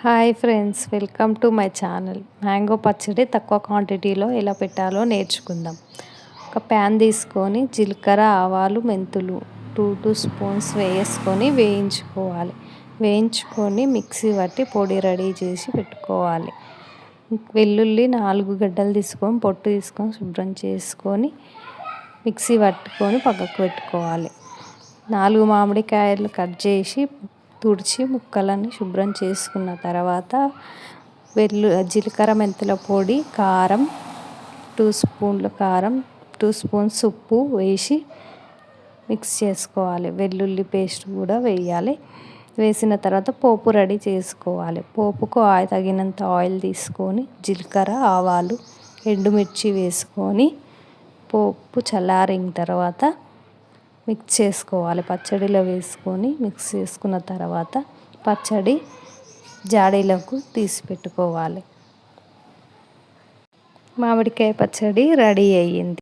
Hi friends, welcome to my channel. Mango పచ్చడి తక్కువ క్వాంటిటీలో ఎలా పెట్టాలో నేర్చుకుందాం. ఒక ప్యాన్ తీసుకొని జీలకర్ర, ఆవాలు, మెంతులు 2 స్పూన్స్ వేసుకొని వేయించుకొని మిక్సీ పట్టి పొడి రెడీ చేసి పెట్టుకోవాలి. వెల్లుల్లి 4 గడ్డలు తీసుకొని పొట్టు తీసుకొని శుభ్రం చేసుకొని మిక్సీ పట్టుకొని పక్కకు పెట్టుకోవాలి. 4 మామిడికాయలు కట్ చేసి తుడిచి ముక్కలని శుభ్రం చేసుకున్న తర్వాత జీలకర్ర, మెంతుల పొడి, కారం 2 స్పూన్ల కారం, 2 స్పూన్స్ ఉప్పు వేసి మిక్స్ చేసుకోవాలి. వెల్లుల్లి పేస్ట్ కూడా వేయాలి. వేసిన తర్వాత పోపు రెడీ చేసుకోవాలి. పోపుకు తగినంత ఆయిల్ తీసుకొని జీలకర్ర, ఆవాలు, ఎండుమిర్చి వేసుకొని పోపు చల్లారిన తర్వాత మిక్స్ చేసుకోవాలి. పచ్చడిలో వేసుకొని మిక్స్ చేసుకున్న తర్వాత పచ్చడి జాడీలకు తీసి పెట్టుకోవాలి. మామిడికాయ పచ్చడి రెడీ అయ్యింది.